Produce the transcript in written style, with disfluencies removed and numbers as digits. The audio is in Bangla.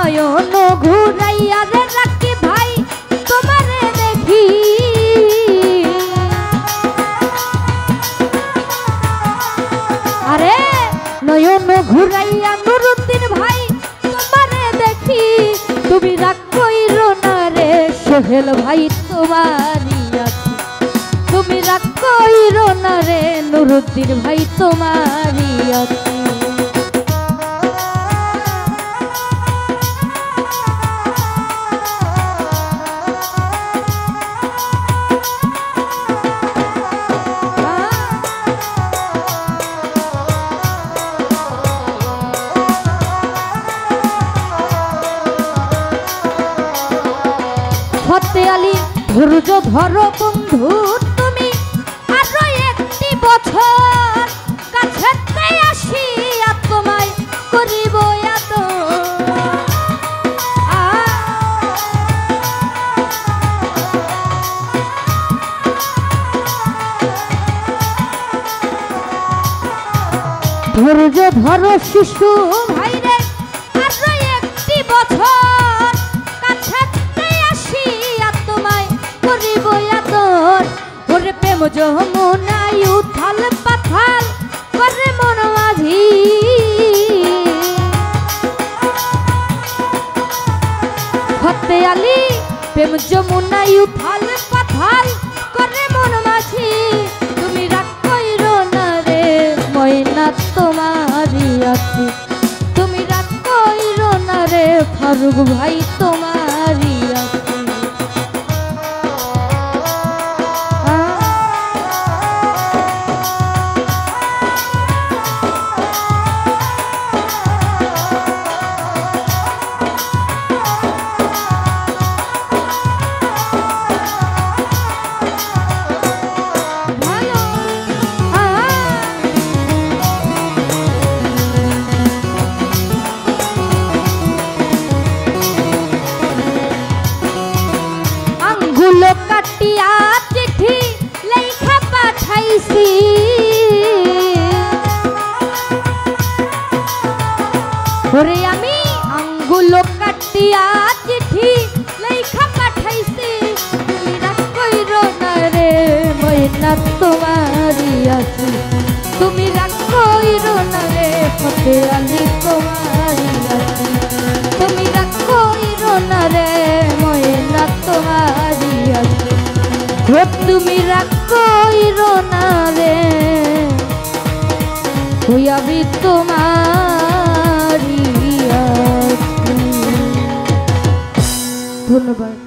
নয়ন ঘুরাইয়া রে রাখি ভাই তোমারে দেখি আরে নয়ন ঘুরাইয়া নুরুদ্দিন ভাই তোমারে দেখি তুমি রাগ কইরো না রে সোহেল ভাই তোমারই আছি তুমি রাগ কইরো না রে নুরুদ্দিন ভাই তোমারই আছি ফতে আলী ধৈর্য ধরো বন্ধু তুমি আরো একটি বছর কাছেতে আসিয়া তোমায় করিব ধৈর্য ধরো শিশু ভাইরে আরো একটি বছর কাছেতে আসিয়া তোমায় করিব আদর ওরে প্রেম যমুনায় উথাল পাথাল করে মন মাঝি ফতে আলী প্রেম যমুনায় উথাল পাথাল করে মন মাঝি তুমি রাগ কইরো না রে ময়না তোমারই আছি তুমি রাগ কইরো না রে ফারুক ভাই তোমারই আছি কাটিয়া চিঠি লেখা পাঠাইছি ওরে আমি আঙ্গুল কাটিয়া চিঠি লেখা পাঠাইছি তুমি রাগ কইরো না রে ময়না তোমারই আছি তুমি রাগ কইরো না রে ফতে আলী তোমারই আছি তুমি রাগ কইরো না রে ময়না তোমারই আছি তুমি রাগ কইরো না রে হইয়াবি তোমারই আছি ধন্যবাদ।